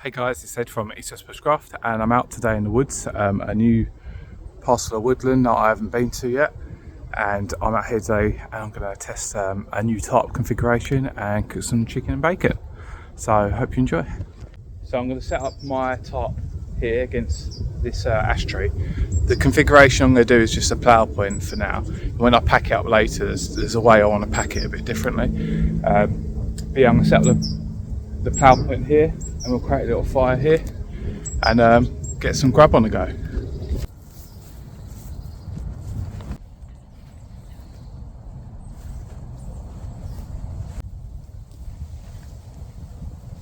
Hey guys, it's Ed from Bushcraft and I'm out today in the woods, a new parcel of woodland that I haven't been to yet, and I'm out here today and I'm going to test a new tarp configuration and cook some chicken and bacon. So hope you enjoy. So I'm going to set up my tarp here against this ash tree. The configuration I'm going to do is just a plough point for now. When I pack it up later, there's a way I want to pack it a bit differently. But yeah, I'm going to set up the plough point here, and we'll create a little fire here and get some grub on the go.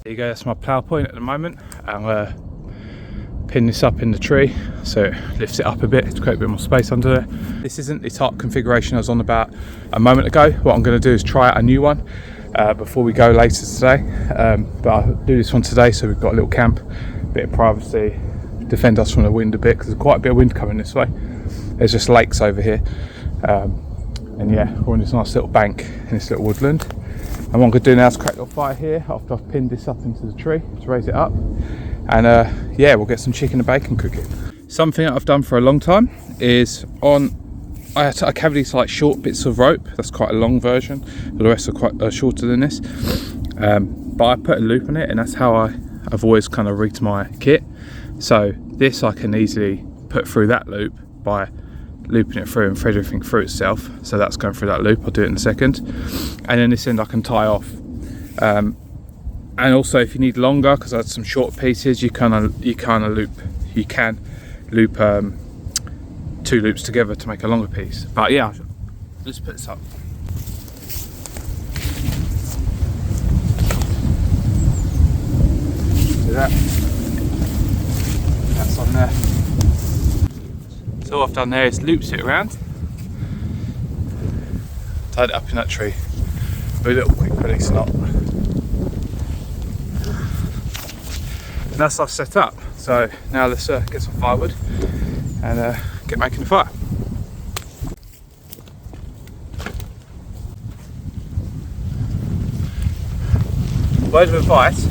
There you go, that's my plough point at the moment. I'm going to pin this up in the tree so it lifts it up a bit to create a bit more space under there. This isn't the tarp configuration I was on about a moment ago. What I'm going to do is try out a new one before we go later today, but I'll do this one today so we've got a little camp, a bit of privacy, defend us from the wind a bit because there's quite a bit of wind coming this way. There's just lakes over here, and yeah, we're on this nice little bank in this little woodland. And what I'm going to do now is create a little fire here after I've pinned this up into the tree to raise it up, and yeah, we'll get some chicken and bacon cooking. Something that I've done for a long time is I carry these like short bits of rope. That's quite a long version, but the rest are quite shorter than this. But I put a loop on it, and that's how I've always kind of rigged my kit. So this I can easily put through that loop by looping it through and thread everything through itself. So that's going through that loop. I'll do it in a second. And then this end I can tie off. And also, if you need longer, because I had some short pieces, you can loop two loops together to make a longer piece. But yeah, let's put this up. See that? That's on there. So what I've done there is looped it around, tied it up in that tree with a little quick release knot. And that's I've set up. So now let's get some firewood and get making the fire. Word of advice,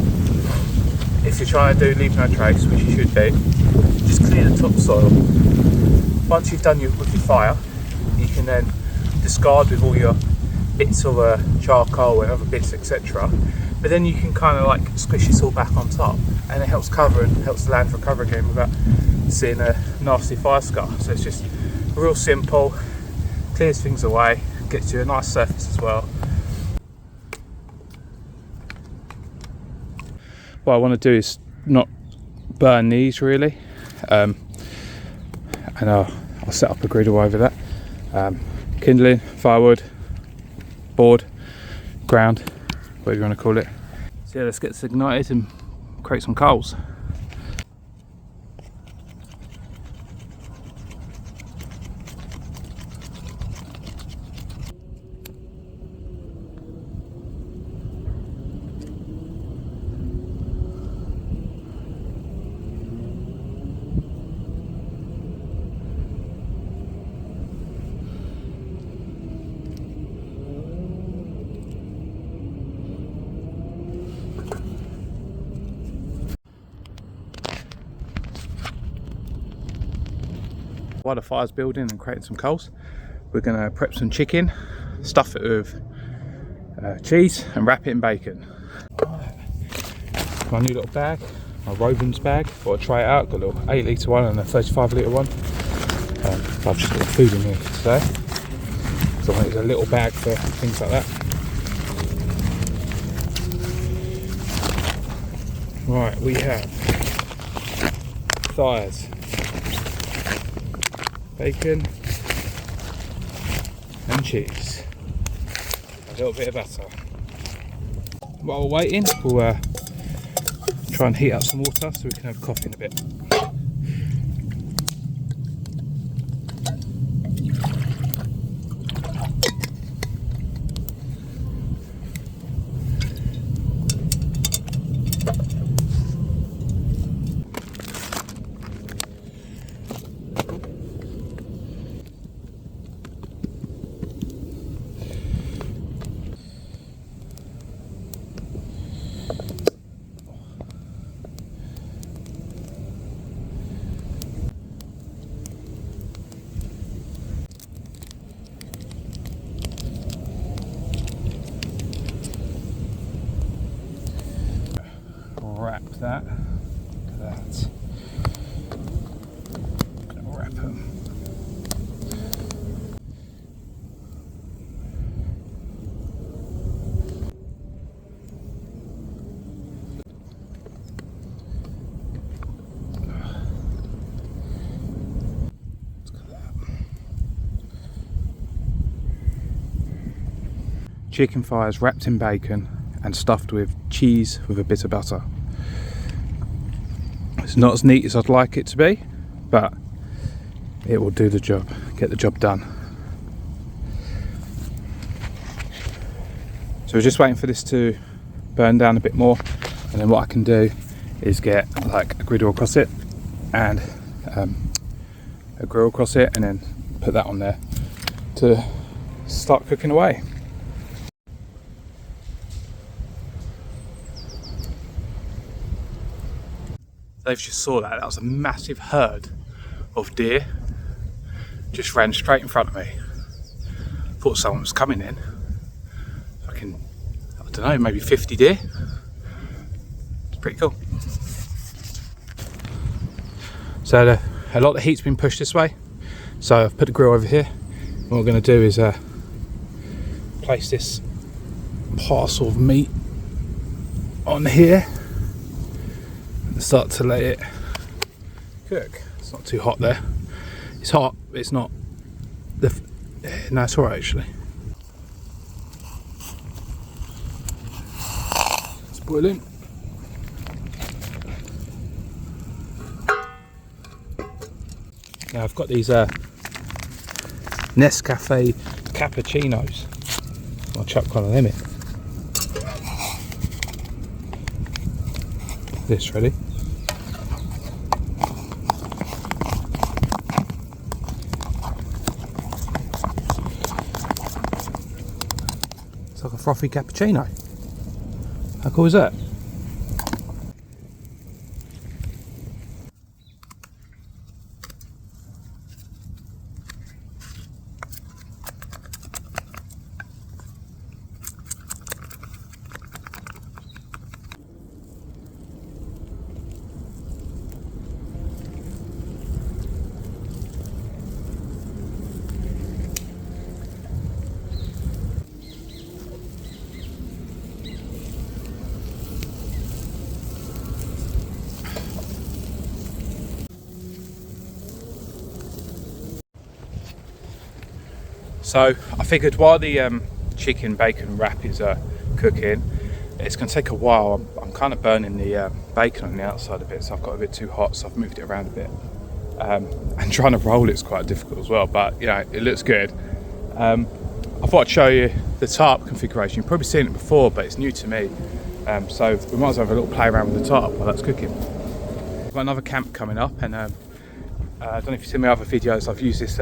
if you're trying to do leave no trace, which you should do, just clear the topsoil. Once you've done with your fire, you can then discard with all your bits of charcoal and other bits, etc. But then you can kind of like squish this all back on top, and it helps cover and helps the land recover again without seeing a nasty fire scar. So it's just real simple, clears things away, gets you a nice surface as well. What I want to do is not burn these really, and I'll set up a griddle over that. Kindling, firewood, board, ground, whatever you want to call it. So yeah, let's get this ignited and create some coals. While the fire's building and creating some coals, we're going to prep some chicken, stuff it with cheese and wrap it in bacon. My new little bag, my Robin's bag, thought I'd try it out. Got a little 8 litre one and a 35 litre one. I've just got the food in here for today, so I wanted a little bag for things like that. Right, we have thighs, bacon and cheese, a little bit of butter. While we're waiting, we'll try and heat up some water so we can have coffee in a bit. like that. Look at that. Gonna wrap them. Chicken thighs wrapped in bacon and stuffed with cheese with a bit of butter. It's not as neat as I'd like it to be, but it will do the job, get the job done. So we're just waiting for this to burn down a bit more, and then what I can do is get like a griddle across it and a grill across it, and then put that on there to start cooking away. They've just saw that. That was a massive herd of deer. Just ran straight in front of me. Thought someone was coming in. Fucking, I don't know, maybe 50 deer. It's pretty cool. So a lot of the heat's been pushed this way. So I've put the grill over here. What we're going to do is place this parcel of meat on here. Start to let it cook. It's not too hot there. It's hot, but it's not no, it's alright actually. It's boiling. Now I've got these Nescafe cappuccinos. I'll chuck one of them in. This ready? It's like a frothy cappuccino. How cool is that? So I figured while the chicken bacon wrap is cooking, it's going to take a while. I'm kind of burning the bacon on the outside a bit, so I've got a bit too hot, so I've moved it around a bit. And trying to roll it's quite difficult as well, but you know, it looks good. I thought I'd show you the tarp configuration. You've probably seen it before, but it's new to me. So we might as well have a little play around with the tarp while that's cooking. I've got another camp coming up, and I don't know if you've seen my other videos, I've used this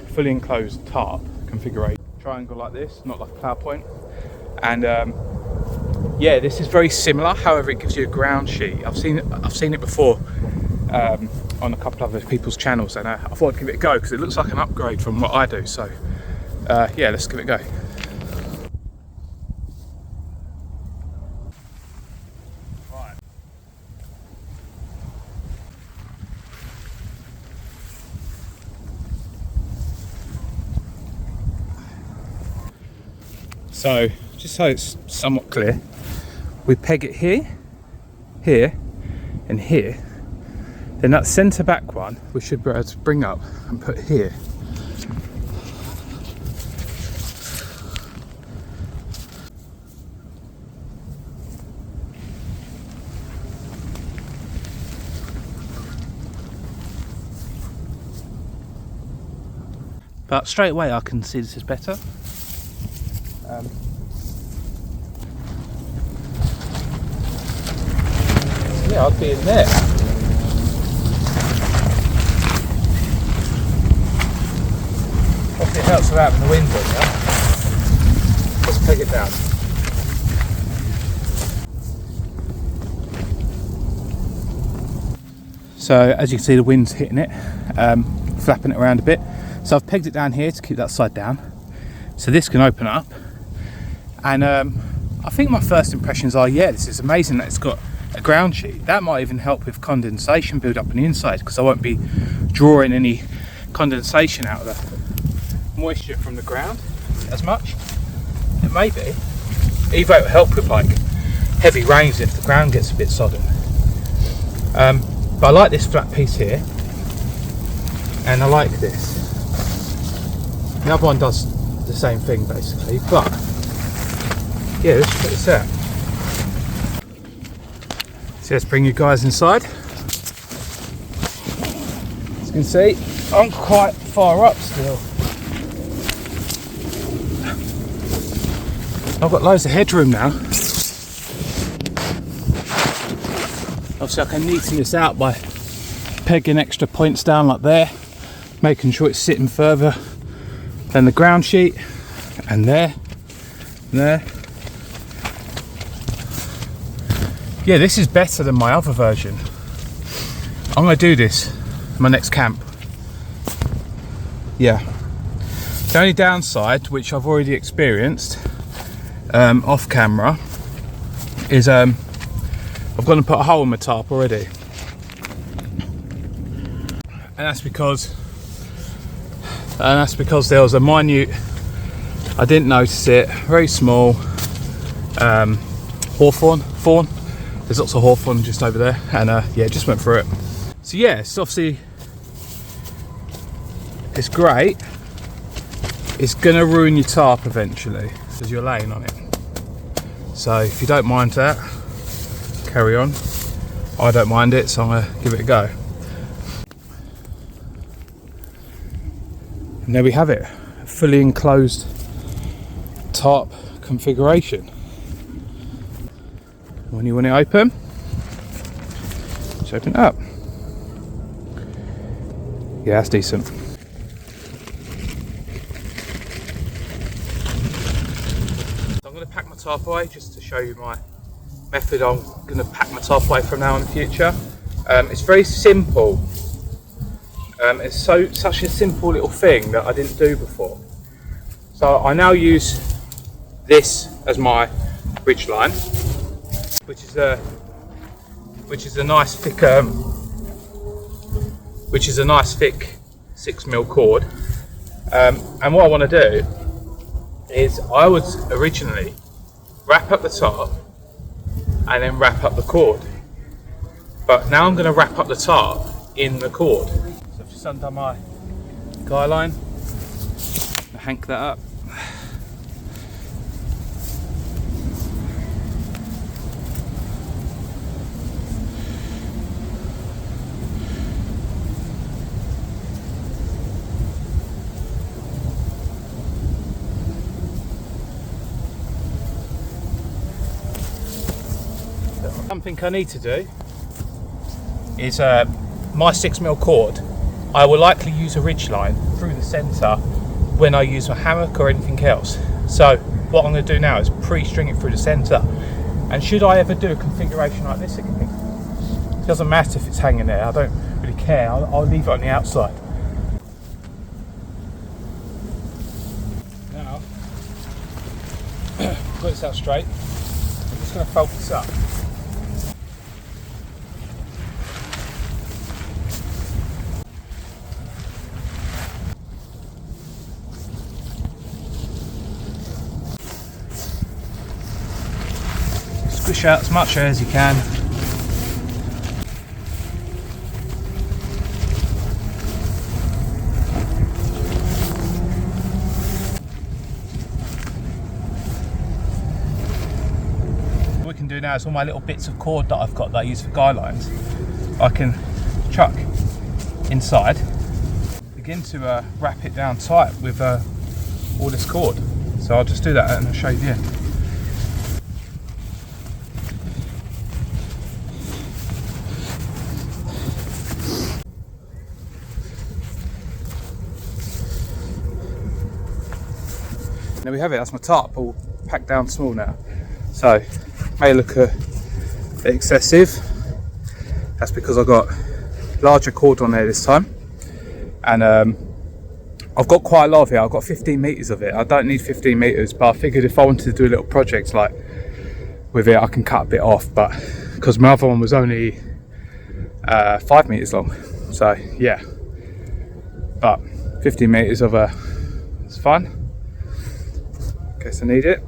fully enclosed tarp configuration. Triangle like this, not like a PowerPoint. And yeah, this is very similar, however it gives you a ground sheet. I've seen it before on a couple of other people's channels, and I thought I'd give it a go because it looks like an upgrade from what I do. So yeah, let's give it a go. So, just so it's somewhat clear, we peg it here, here, and here. Then that centre back one, we should be able to bring up and put here. But straight away I can see this is better. Yeah, I'd be in there. Obviously it helps without having the wind on, yeah? Let's peg it down. So as you can see, the wind's hitting it, flapping it around a bit. So I've pegged it down here to keep that side down. So this can open up. And I think my first impressions are, yeah, this is amazing that it's got a ground sheet. That might even help with condensation build up on the inside, because I won't be drawing any condensation out of the moisture from the ground as much. It may be. Either it will help with like heavy rains if the ground gets a bit sodden. But I like this flat piece here, and I like this. The other one does the same thing basically, but yeah, let's check this out. So let's bring you guys inside. As you can see, I'm quite far up still. I've got loads of headroom now. Obviously I can neaten this out by pegging extra points down like there, making sure it's sitting further than the ground sheet, and there, and there. Yeah, this is better than my other version. I'm going to do this in my next camp. Yeah. The only downside, which I've already experienced off camera, is I've gone and put a hole in my tarp already. And that's because there was a minute, I didn't notice it, very small hawthorn. There's lots of hawthorn just over there, and yeah, just went through it. So yeah, it's obviously, it's great. It's gonna ruin your tarp eventually because you're laying on it. So if you don't mind that, carry on. I don't mind it, so I'm gonna give it a go. And there we have it, a fully enclosed tarp configuration. When you want it open, just open it up. Yeah, that's decent. So I'm going to pack my tarp away just to show you my method. I'm going to pack my tarp away from now in the future. It's very simple. It's such a simple little thing that I didn't do before. So I now use this as my ridge line, which is a nice thick 6mm cord. And what I want to do is, I would originally wrap up the tarp and then wrap up the cord, but now I'm going to wrap up the tarp in the cord. So I've just undone my guy line, hank that up. Something I need to do is my 6mm cord, I will likely use a ridge line through the centre when I use a hammock or anything else. So what I'm going to do now is pre-string it through the centre, and should I ever do a configuration like this again, it doesn't matter if it's hanging there, I don't really care, I'll leave it on the outside. Now, got this out straight, I'm just going to fold this up. Squish out as much air as you can. What we can do now is all my little bits of cord that I've got that I use for guy lines, I can chuck inside, begin to wrap it down tight with all this cord. So I'll just do that and I'll show you the end. There we have it, that's my tarp all packed down small now. So, may look a bit excessive. That's because I've got larger cord on there this time. And I've got quite a lot of it, I've got 15 metres of it. I don't need 15 metres, but I figured if I wanted to do a little project like with it, I can cut a bit off. But because my other one was only 5 meters long. So yeah, but 15 meters of it's fine in case I need it.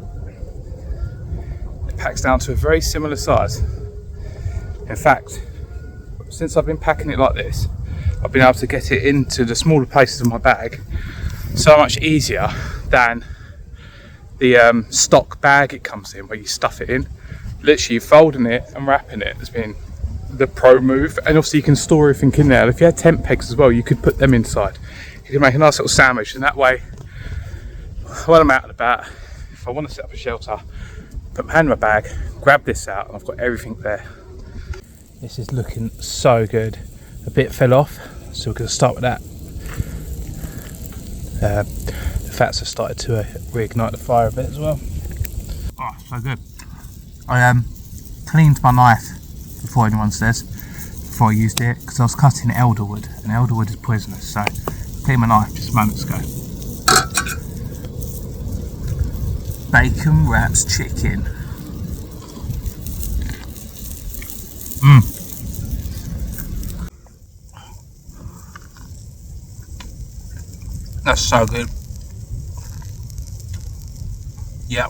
It packs down to a very similar size. In fact, since I've been packing it like this, I've been able to get it into the smaller places of my bag so much easier than the stock bag it comes in, where you stuff it in. Literally folding it and wrapping it has been the pro move. And also you can store everything in there. If you had tent pegs as well, you could put them inside. You can make a nice little sandwich, and that way when I'm out and about, if I want to set up a shelter, put my hand in my bag, grab this out, and I've got everything there. This is looking so good. A bit fell off, so we're going to start with that. The fats have started to reignite the fire a bit as well. Oh, so good. I cleaned my knife before anyone says, before I used it, because I was cutting elderwood, and elderwood is poisonous, so I cleaned my knife just moments ago. Bacon wraps chicken. That's so good. Yeah,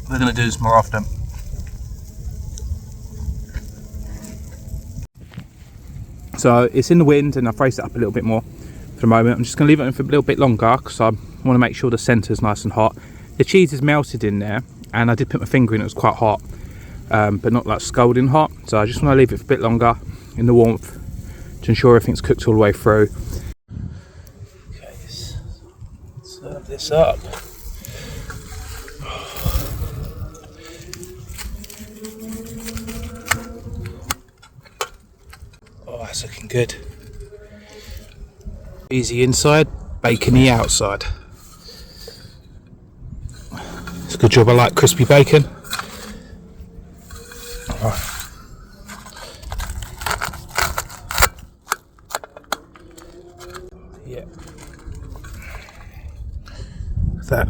we're going to do this more often. So it's in the wind, and I've raised it up a little bit more for the moment. I'm just going to leave it in for a little bit longer because I want to make sure the centre's nice and hot. The cheese is melted in there, and I did put my finger in, it was quite hot, but not like scalding hot. So I just want to leave it for a bit longer in the warmth to ensure everything's cooked all the way through. Okay, serve this up. Oh, that's looking good. Easy inside, bacony outside. It's a good job I like crispy bacon. Oh. Yeah. That.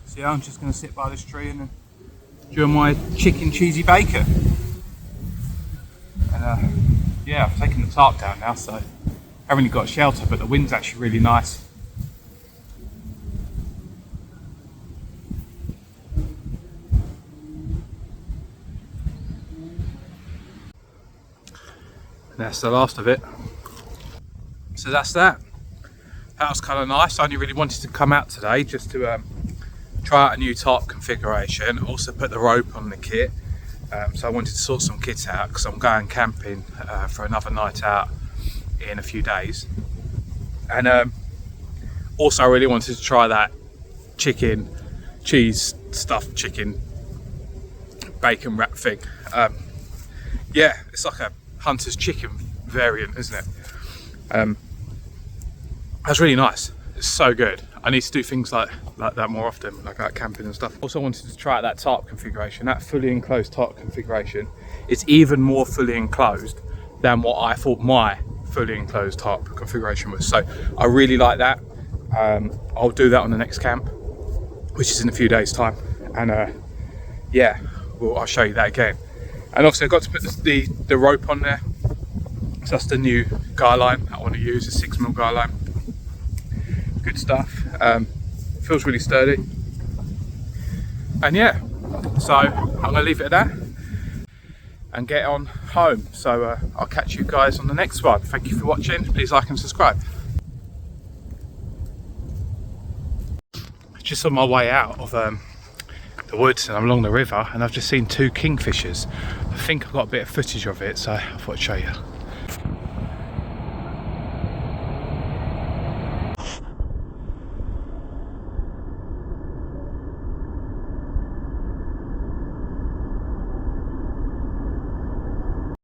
So yeah, I'm just going to sit by this tree and enjoy my chicken cheesy bacon. And yeah, I've taken the tarp down now, so I haven't really got a shelter, but the wind's actually really nice. And that's the last of it. So that's that. That was kind of nice. I only really wanted to come out today just to try out a new tarp configuration, also put the rope on the kit. So I wanted to sort some kits out because I'm going camping for another night out in a few days. And also I really wanted to try that chicken, cheese stuffed chicken, bacon wrap thing. Yeah, it's like a hunter's chicken variant, isn't it? That's really nice. It's so good. I need to do things like that more often, like out camping and stuff. Also wanted to try out that tarp configuration. That fully enclosed tarp configuration is even more fully enclosed than what I thought my fully enclosed tarp configuration was. So I really like that. I'll do that on the next camp, which is in a few days time. And yeah, well, I'll show you that again. And obviously I got to put the rope on there. So that's the new guy line I want to use, a 6mm guy line. Good stuff. Feels really sturdy. And yeah, so I'm going to leave it at that and get on home. So I'll catch you guys on the next one. Thank you for watching. Please like and subscribe. Just on my way out of the woods, and I'm along the river, and I've just seen 2 kingfishers. I think I've got a bit of footage of it, so I thought I'd show you.